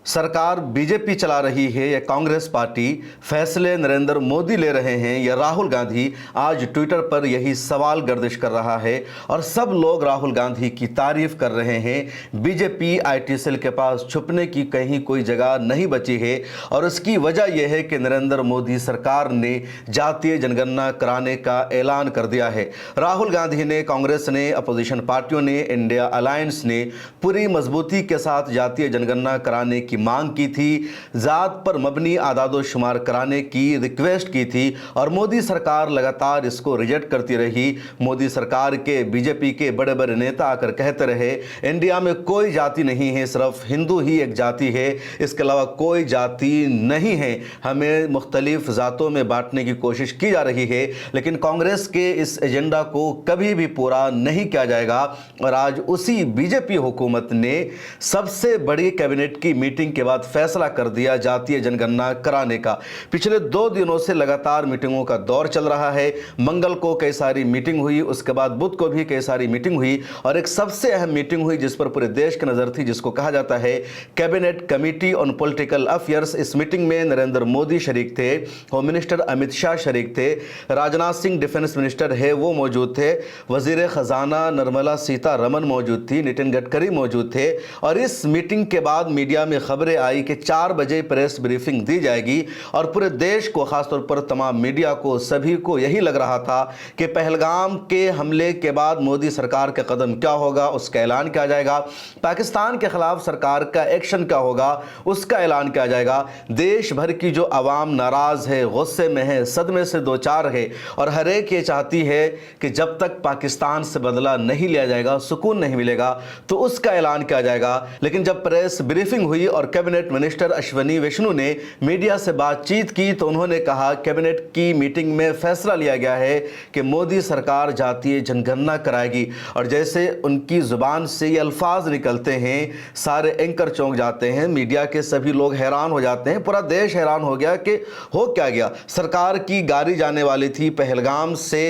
सरकार बीजेपी चला रही है या कांग्रेस पार्टी, फैसले नरेंद्र मोदी ले रहे हैं या राहुल गांधी? आज ट्विटर पर यही सवाल गर्दिश कर रहा है और सब लोग राहुल गांधी की तारीफ कर रहे हैं। बीजेपी आईटी सेल के पास छुपने की कहीं कोई जगह नहीं बची है और उसकी वजह यह है कि नरेंद्र मोदी सरकार ने जातीय जनगणना कराने का ऐलान कर दिया है। राहुल गांधी ने, कांग्रेस ने, अपोजिशन पार्टियों ने, इंडिया अलायंस ने पूरी मजबूती के साथ जातीय जनगणना कराने की मांग की थी, जात पर मबनी आदादो शुमार कराने की रिक्वेस्ट की थी और मोदी सरकार लगातार इसको रिजेक्ट करती रही। मोदी सरकार के, बीजेपी के बड़े बड़े नेता आकर कहते रहे इंडिया में कोई जाति नहीं है, सिर्फ हिंदू ही एक जाति है, इसके अलावा कोई जाति नहीं है, हमें मुख्तलिफ जातों में बांटने की कोशिश की जा रही है। लेकिन कांग्रेस के इस एजेंडा को कभी भी पूरा नहीं किया जाएगा और आज उसी बीजेपी हुकूमत ने सबसे बड़ी कैबिनेट की मीटिंग के बाद फैसला कर दिया जातीय जनगणना कराने का। पिछले 2 दिनों से लगातार मीटिंगों का दौर चल रहा है। मंगल को कई सारी मीटिंग हुई, उसके बाद बुध को भी कई सारी मीटिंग हुई और एक सबसे अहम मीटिंग हुई जिस पर पूरे देश की नजर थी, जिसको कहा जाता है cabinet committee on political affairs. इस मीटिंग में नरेंद्र मोदी शरीक थे, होम मिनिस्टर अमित शाह शरीक थे, राजनाथ सिंह डिफेंस मिनिस्टर है वो मौजूद थे, वजीर खजाना निर्मला सीतारमण मौजूद थी, नितिन गडकरी मौजूद थे। और इस मीटिंग के बाद मीडिया में खबरें आई कि 4 बजे प्रेस ब्रीफिंग दी जाएगी और पूरे देश को, खासतौर पर तमाम मीडिया को, सभी को यही लग रहा था कि पहलगाम के हमले के बाद मोदी सरकार का कदम क्या होगा, उसका ऐलान किया जाएगा। पाकिस्तान के खिलाफ सरकार का एक्शन क्या होगा, उसका ऐलान किया जाएगा। देश भर की जो आवाम नाराज है, गुस्से में है, सदमे से दो चार है और हर एक ये चाहती है कि जब तक पाकिस्तान से बदला नहीं लिया जाएगा, सुकून नहीं मिलेगा, तो उसका ऐलान किया जाएगा। लेकिन जब प्रेस ब्रीफिंग हुई और कैबिनेट मिनिस्टर अश्विनी वैष्णु ने मीडिया से बातचीत की तो उन्होंने कहा कैबिनेट की मीटिंग में फैसला लिया गया है कि मोदी सरकार जातीय जनगणना कराएगी। और जैसे उनकी जुबान से ये अल्फाज निकलते हैं, सारे एंकर चौंक जाते हैं, मीडिया के सभी लोग हैरान हो जाते हैं, पूरा देश हैरान हो गया कि हो क्या गया। सरकार की गाड़ी जाने वाली थी पहलगाम से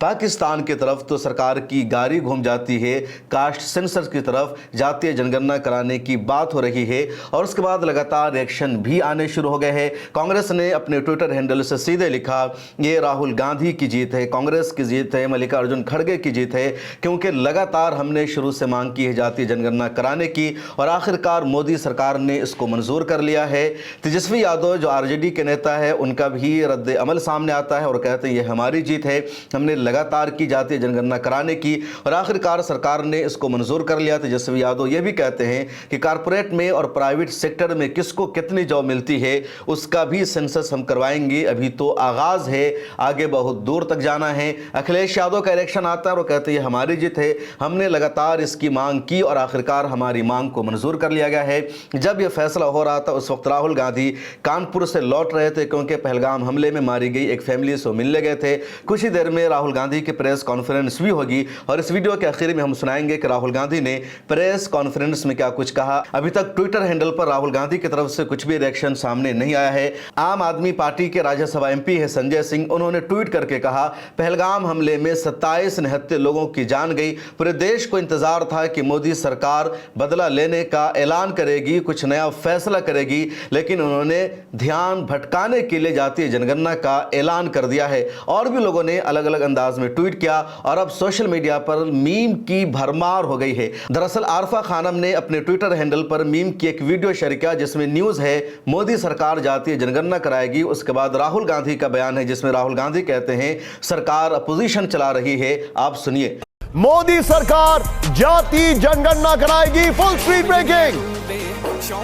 पाकिस्तान की तरफ, तो सरकार की गाड़ी घूम जाती है कास्ट सेंसस की तरफ, जातीय जनगणना कराने की बात हो रही है। और उसके बाद लगातार रिएक्शन भी आने शुरू हो गए हैं। कांग्रेस ने अपने ट्विटर हैंडल से सीधे लिखा ये राहुल गांधी की जीत है, कांग्रेस की जीत है, मल्लिकार्जुन खड़गे की जीत है, क्योंकि लगातार हमने शुरू से मांग की है जातीय जनगणना कराने की और आखिरकार मोदी सरकार ने इसको मंजूर कर लिया है। तेजस्वी यादव जो आरजेडी के नेता है, उनका भी रद्द अमल सामने आता है और कहते हैं ये हमारी जीत है, हमने लगातार की जातीय जनगणना कराने की और आखिरकार सरकार ने इसको मंजूर कर लिया। तेजस्वी यादव ये भी कहते हैं कि कारपोरेट में और प्राइवेट सेक्टर में किसको कितनी जॉब मिलती है उसका भी सेंसस हम करवाएंगे, अभी तो आगाज है, आगे बहुत दूर तक जाना है। अखिलेश यादव का इलेक्शन आता है और कहते हैं हमारी जीत है, हमने लगातार इसकी मांग की और आखिरकार हमारी मांग को मंजूर कर लिया गया है। जब यह फैसला हो रहा था उस वक्त राहुल गांधी कानपुर से लौट रहे थे, क्योंकि पहलगाम हमले में मारी गई एक फैमिली से मिलने गए थे। कुछ ही देर में राहुल गांधी की प्रेस कॉन्फ्रेंस भी होगी और इस वीडियो के आखिर में हम सुनाएंगे कि राहुल गांधी ने प्रेस कॉन्फ्रेंस में क्या कुछ कहा। अभी तक ट्विटर हैंडल पर राहुल गांधी की तरफ से कुछ भी रिएक्शन सामने नहीं आया है। आम आदमी पार्टी के राज्यसभा एमपी है संजय सिंह, उन्होंने ट्वीट करके कहा पहलगाम हमले में 27 निहत्थे लोगों की जान गई, पूरे देश को इंतजार था कि मोदी सरकार बदला लेने का ऐलान करेगी, कुछ नया फैसला करेगी, लेकिन उन्होंने ध्यान भटकाने के लिए जातीय जनगणना का ऐलान कर दिया है। और भी लोगों ने अलग अलग अंदाज में ट्वीट किया और अब सोशल मीडिया पर मीम की भरमार हो गई है। दरअसल आरफा खानम ने अपने ट्विटर हैंडल पर मीम की एक वीडियो शेयर किया जिसमें न्यूज है मोदी सरकार जातीय जनगणना कराएगी, उसके बाद राहुल गांधी का बयान है जिसमें राहुल गांधी कहते हैं सरकार अपोजिशन चला रही है। आप सुनिए। मोदी सरकार जाति जनगणना कराएगी, फुल स्पीड ब्रेकिंग,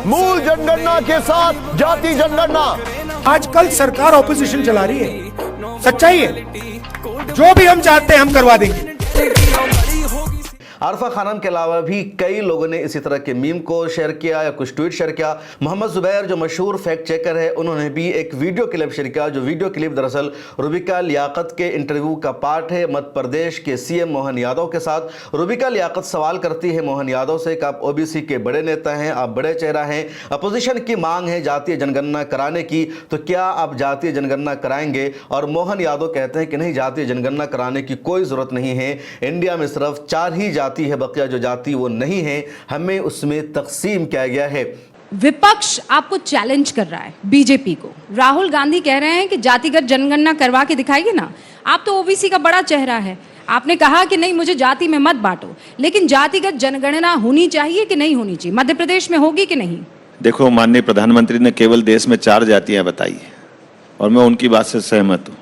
मूल जनगणना के साथ जाति जनगणना। आजकल सरकार ऑपोजिशन चला रही है, सच्चाई है, जो भी हम चाहते हैं हम करवा देंगे। आरफा खानम के अलावा भी कई लोगों ने इसी तरह के मीम को शेयर किया या कुछ ट्वीट शेयर किया। मोहम्मद जुबैर जो मशहूर फैक्ट चेकर है, उन्होंने भी एक वीडियो क्लिप शेयर किया, जो वीडियो क्लिप दरअसल रूबिका लियाकत के इंटरव्यू का पार्ट है मध्य प्रदेश के सीएम मोहन यादव के साथ। रूबिका लियाकत सवाल करती है मोहन यादव से कि आप ओबीसी के बड़े नेता हैं, आप बड़े चेहरा हैं, अपोजिशन की मांग है जातीय जनगणना कराने की, तो क्या आप जातीय जनगणना कराएंगे? और मोहन यादव कहते हैं कि नहीं, जातीय जनगणना कराने की कोई जरूरत नहीं है, इंडिया में सिर्फ 4 ही जाति है, बकिया जो जाति वो नहीं है, हमें उसमें तकसीम किया गया है। विपक्ष आपको चैलेंज कर रहा है, बीजेपी को। राहुल गांधी कह रहे हैं कि जातिगत जनगणना करवा के दिखाएगी ना। आप तो ओबीसी का बड़ा चेहरा है, आपने कहा कि नहीं मुझे जाति में मत बांटो, लेकिन जातिगत जनगणना होनी चाहिए कि नहीं होनी चाहिए? मध्य प्रदेश में होगी कि नहीं? देखो, माननीय प्रधानमंत्री ने केवल देश में 4 जातियां बताई है और मैं उनकी बात से सहमत हूं।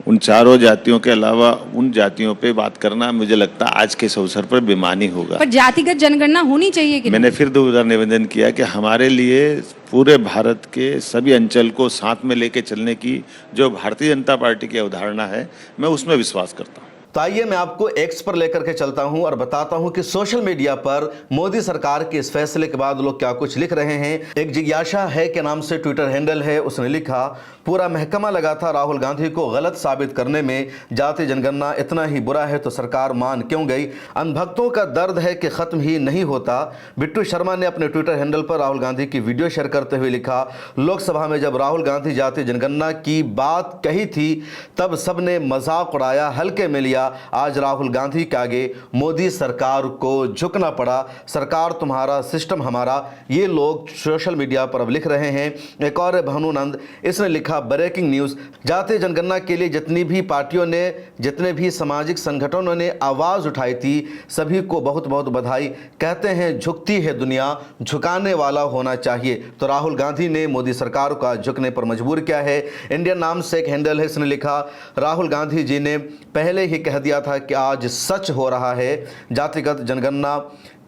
उन चारों जातियों के अलावा उन जातियों पे बात करना मुझे लगता है आज के इस अवसर पर बेईमानी होगा। पर जातिगत जनगणना होनी चाहिए कि मैंने फिर दोबारा निवेदन किया कि हमारे लिए पूरे भारत के सभी अंचल को साथ में लेके चलने की जो भारतीय जनता पार्टी की अवधारणा है, मैं उसमें विश्वास करता हूँ। तो आइए मैं आपको एक्स पर लेकर के चलता हूं और बताता हूं कि सोशल मीडिया पर मोदी सरकार के इस फैसले के बाद लोग क्या कुछ लिख रहे हैं। एक जिज्ञासा है के नाम से ट्विटर हैंडल है, उसने लिखा, पूरा महकमा लगा था राहुल गांधी को गलत साबित करने में, जाति जनगणना इतना ही बुरा है तो सरकार मान क्यों गई, अंधभक्तों का दर्द है कि खत्म ही नहीं होता। बिट्टू शर्मा ने अपने ट्विटर हैंडल पर राहुल गांधी की वीडियो शेयर करते हुए लिखा, लोकसभा में जब राहुल गांधी जाति जनगणना की बात कही थी तब सबने मजाक उड़ाया, हल्के में लिया। आज राहुल गांधी के आगे मोदी सरकार को झुकना पड़ा, सरकार तुम्हारा सिस्टम हमारा, ये लोग सोशल मीडिया पर अब लिख रहे हैं। एक और भानुनंद, इसने लिखा, ब्रेकिंग न्यूज, जातीय जनगणना के लिए जितनी भी पार्टियों ने, जितने भी सामाजिक संगठनों ने आवाज उठाई थी, सभी को बहुत बहुत बधाई। कहते हैं झुकती है दुनिया, झुकाने वाला होना चाहिए। तो राहुल गांधी ने मोदी सरकार का झुकने पर मजबूर किया है। इंडियन नाम से एक हैंडल है, इसने लिखा, राहुल गांधी जी ने पहले ही कह दिया था कि आज सच हो रहा है, जातिगत जनगणना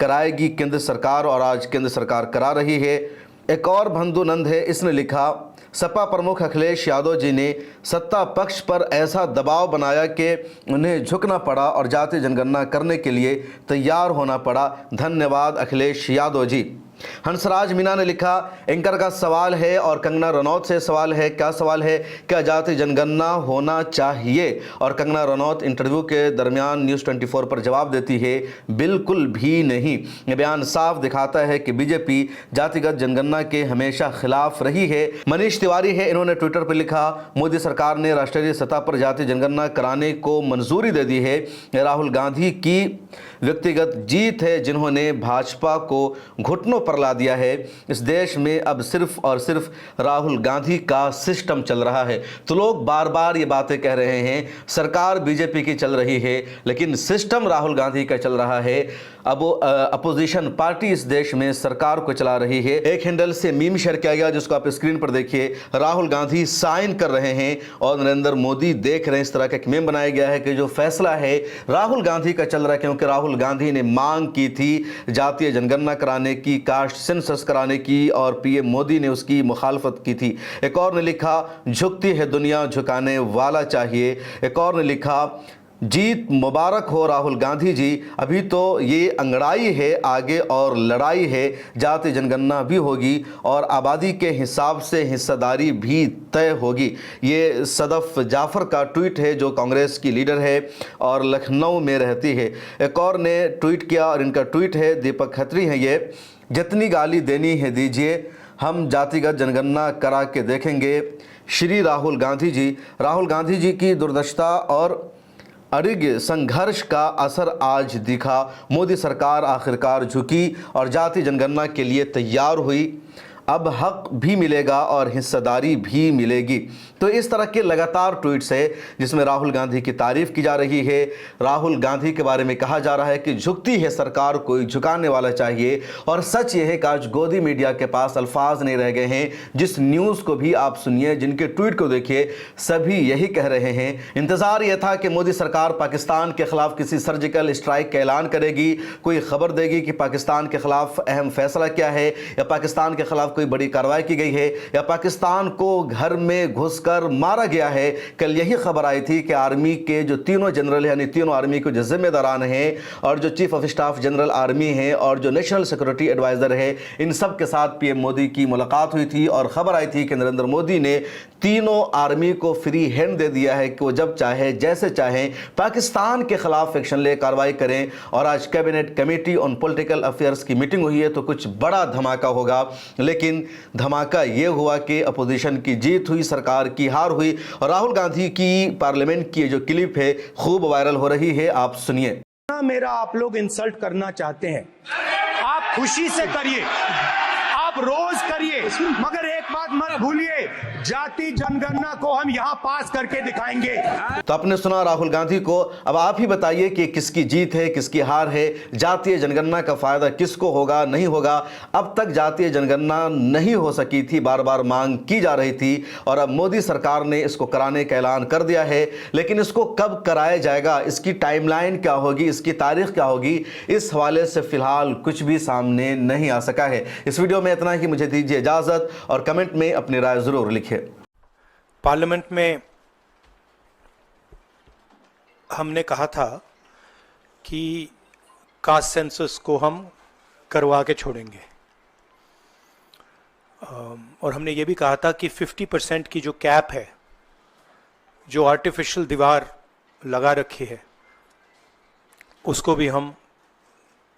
कराएगी केंद्र सरकार और आज केंद्र सरकार करा रही है। एक और बंधुनंद है, इसने लिखा, सपा प्रमुख अखिलेश यादव जी ने सत्ता पक्ष पर ऐसा दबाव बनाया कि उन्हें झुकना पड़ा और जातीय जनगणना करने के लिए तैयार होना पड़ा। धन्यवाद अखिलेश यादव जी। हंसराज मीना ने लिखा, एंकर का सवाल है और कंगना रनौत से सवाल है। क्या सवाल है? क्या जाति जनगणना होना चाहिए? और कंगना रनौत इंटरव्यू के दरमियान न्यूज़ 24 पर जवाब देती है, बिल्कुल भी नहीं। ये बयान साफ दिखाता है कि बीजेपी जातिगत जनगणना के हमेशा खिलाफ रही है। मनीष तिवारी है, इन्होंने ट्विटर पर लिखा, मोदी सरकार ने राष्ट्रीय सतह पर जाति जनगणना कराने को मंजूरी दे दी है। राहुल गांधी की व्यक्तिगत जीत है जिन्होंने भाजपा को घुटनों पर ला दिया है। इस देश में अब सिर्फ और सिर्फ राहुल गांधी का सिस्टम चल रहा है। तो लोग बार बार ये बातें कह रहे हैं, सरकार बीजेपी की चल रही है लेकिन सिस्टम राहुल गांधी का चल रहा है। अब अपोजिशन पार्टी इस देश में सरकार को चला रही है। एक हैंडल से मीम शेयर किया गया जिसको आप स्क्रीन पर देखिए, राहुल गांधी साइन कर रहे हैं और नरेंद्र मोदी देख रहे हैं। इस तरह का एक मीम बनाया गया है कि जो फैसला है राहुल गांधी का चल रहा है, क्योंकि राहुल गांधी ने मांग की थी जातीय जनगणना कराने की, कास्ट सेंसस कराने की, और पीएम मोदी ने उसकी मुखालफत की थी। एक और ने लिखा, झुकती है दुनिया, झुकाने वाला चाहिए। एक और ने लिखा, जीत मुबारक हो राहुल गांधी जी, अभी तो ये अंगड़ाई है, आगे और लड़ाई है। जाति जनगणना भी होगी और आबादी के हिसाब से हिस्सेदारी भी तय होगी। ये सदफ जाफर का ट्वीट है जो कांग्रेस की लीडर है और लखनऊ में रहती है। एक और ने ट्वीट किया और इनका ट्वीट है, दीपक खत्री हैं ये, जितनी गाली देनी है दीजिए, हम जातिगत जनगणना करा के देखेंगे। श्री राहुल गांधी जी की दुर्दशा और अड़िग संघर्ष का असर आज दिखा। मोदी सरकार आखिरकार झुकी और जाति जनगणना के लिए तैयार हुई। अब हक भी मिलेगा और हिस्सेदारी भी मिलेगी। तो इस तरह के लगातार ट्वीट्स है जिसमें राहुल गांधी की तारीफ की जा रही है। राहुल गांधी के बारे में कहा जा रहा है कि झुकती है सरकार, कोई झुकाने वाला चाहिए। और सच यह है कि आज गोदी मीडिया के पास अल्फाज नहीं रह गए हैं। जिस न्यूज़ को भी आप सुनिए, जिनके ट्वीट को देखिए, सभी यही कह रहे हैं। इंतजार यह था कि मोदी सरकार पाकिस्तान के खिलाफ किसी सर्जिकल स्ट्राइक का ऐलान करेगी, कोई खबर देगी कि पाकिस्तान के खिलाफ अहम फैसला क्या है, या पाकिस्तान के खिलाफ कोई बड़ी कार्रवाई की गई है, या पाकिस्तान को घर में घुसकर मारा गया है। कल यही खबर आई थी कि आर्मी के जो तीनों जनरल यानी तीनों आर्मी के जो जिम्मेदारान हैं और जो chief of staff general army हैं और जो नेशनल सिक्योरिटी एडवाइजर है, इन सब के साथ पीएम मोदी की मुलाकात हुई थी और खबर आई थी कि नरेंद्र मोदी ने तीनों आर्मी को फ्री हैंड दे दिया है कि वो जब चाहे जैसे चाहें पाकिस्तान के खिलाफ एक्शन ले, कार्रवाई करें। और आज cabinet committee on political affairs की मीटिंग हुई है तो कुछ बड़ा धमाका होगा। लेकिन धमाका ये हुआ कि अपोजिशन की जीत हुई, सरकार की हार हुई। और राहुल गांधी की पार्लियामेंट की जो क्लिप है खूब वायरल हो रही है, आप सुनिए। मेरा आप लोग इंसल्ट करना चाहते हैं, आप खुशी से करिए, आप रोज करिए, मगर एक बात मत भूलिए, जाति जनगणना को हम यहां पास करके दिखाएंगे। तो आपने सुना राहुल गांधी को। अब आप ही बताइए कि किसकी जीत है, किसकी हार है, जातीय जनगणना का फायदा किसको होगा, नहीं होगा। अब तक जातीय जनगणना नहीं हो सकी थी, बार बार मांग की जा रही थी, और अब मोदी सरकार ने इसको कराने का ऐलान कर दिया है। लेकिन इसको कब कराया जाएगा, इसकी टाइमलाइन क्या होगी, इसकी तारीख क्या होगी, इस हवाले से फिलहाल कुछ भी सामने नहीं आ सका है। इस वीडियो में इतना ही, मुझे दीजिए इजाजत और कमेंट में अपनी राय जरूर लिखें। पार्लियामेंट में हमने कहा था कि कास्ट सेंसस को हम करवा के छोड़ेंगे, और हमने ये भी कहा था कि 50% की जो कैप है, जो आर्टिफिशियल दीवार लगा रखी है, उसको भी हम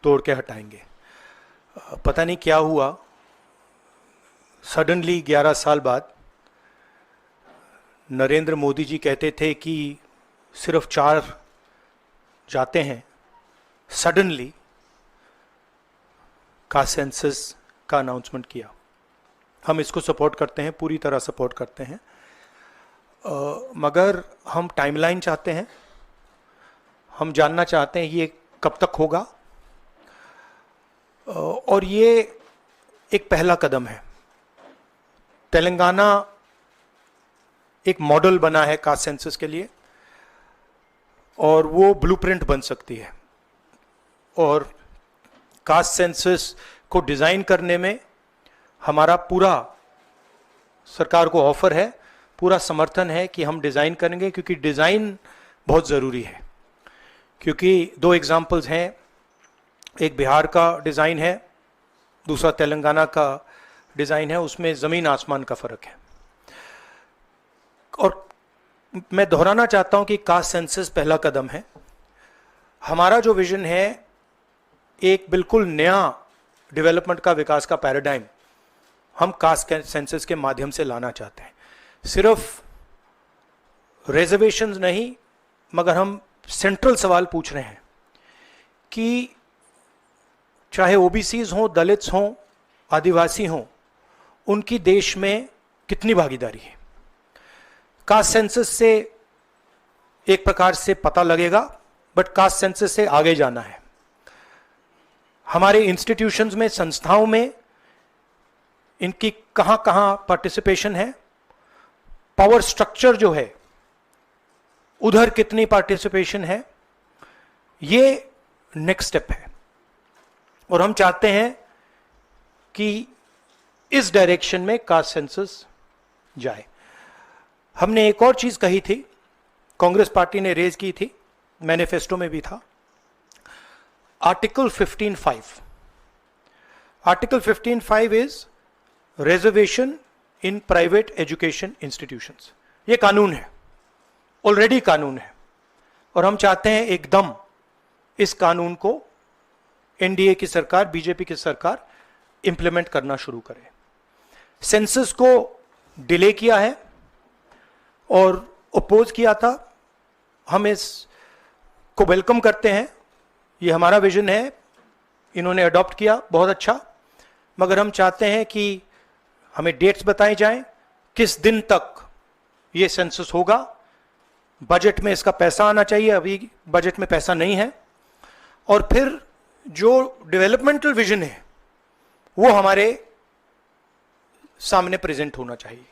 तोड़ के हटाएंगे। पता नहीं क्या हुआ, सडनली 11 साल बाद नरेंद्र मोदी जी कहते थे कि सिर्फ 4 जाते हैं, सडनली कास्ट सेंसस का अनाउंसमेंट किया। हम इसको सपोर्ट करते हैं, पूरी तरह सपोर्ट करते हैं, मगर हम टाइमलाइन चाहते हैं। हम जानना चाहते हैं ये कब तक होगा, और ये एक पहला कदम है। तेलंगाना एक मॉडल बना है कास्ट सेंसस के लिए, और वो ब्लूप्रिंट बन सकती है। और कास्ट सेंसस को डिज़ाइन करने में हमारा पूरा सरकार को ऑफर है, पूरा समर्थन है कि हम डिज़ाइन करेंगे, क्योंकि डिज़ाइन बहुत ज़रूरी है। क्योंकि 2 एग्जाम्पल्स हैं, एक बिहार का डिज़ाइन है, दूसरा तेलंगाना का डिज़ाइन है, उसमें ज़मीन आसमान का फ़र्क है। और मैं दोहराना चाहता हूं कि कास्ट सेंसस पहला कदम है। हमारा जो विजन है, एक बिल्कुल नया डेवलपमेंट का, विकास का पैराडाइम हम कास्ट सेंसस के माध्यम से लाना चाहते हैं। सिर्फ रिजर्वेशंस नहीं, मगर हम सेंट्रल सवाल पूछ रहे हैं कि चाहे ओबीसीज हों, दलित्स हों, आदिवासी हों, उनकी देश में कितनी भागीदारी है। कास्ट सेंसस से एक प्रकार से पता लगेगा, बट कास्ट सेंसस से आगे जाना है। हमारे इंस्टीट्यूशंस में, संस्थाओं में इनकी कहां कहां पार्टिसिपेशन है, पावर स्ट्रक्चर जो है उधर कितनी पार्टिसिपेशन है, ये नेक्स्ट स्टेप है। और हम चाहते हैं कि इस डायरेक्शन में कास्ट सेंसस जाए। हमने एक और चीज कही थी, कांग्रेस पार्टी ने रेज की थी, मैनिफेस्टो में भी था, article 15(5). Article 15(5) is reservation in private education institutions. ये कानून है, ऑलरेडी कानून है, और हम चाहते हैं एकदम इस कानून को एनडीए की सरकार, बीजेपी की सरकार इंप्लीमेंट करना शुरू करे। सेंसस को डिले किया है और अपोज किया था, हम इसको वेलकम करते हैं, ये हमारा विजन है, इन्होंने अडॉप्ट किया, बहुत अच्छा। मगर हम चाहते हैं कि हमें डेट्स बताए जाएं, किस दिन तक ये सेंसस होगा, बजट में इसका पैसा आना चाहिए, अभी बजट में पैसा नहीं है, और फिर जो डेवलपमेंटल विजन है वो हमारे सामने प्रेजेंट होना चाहिए।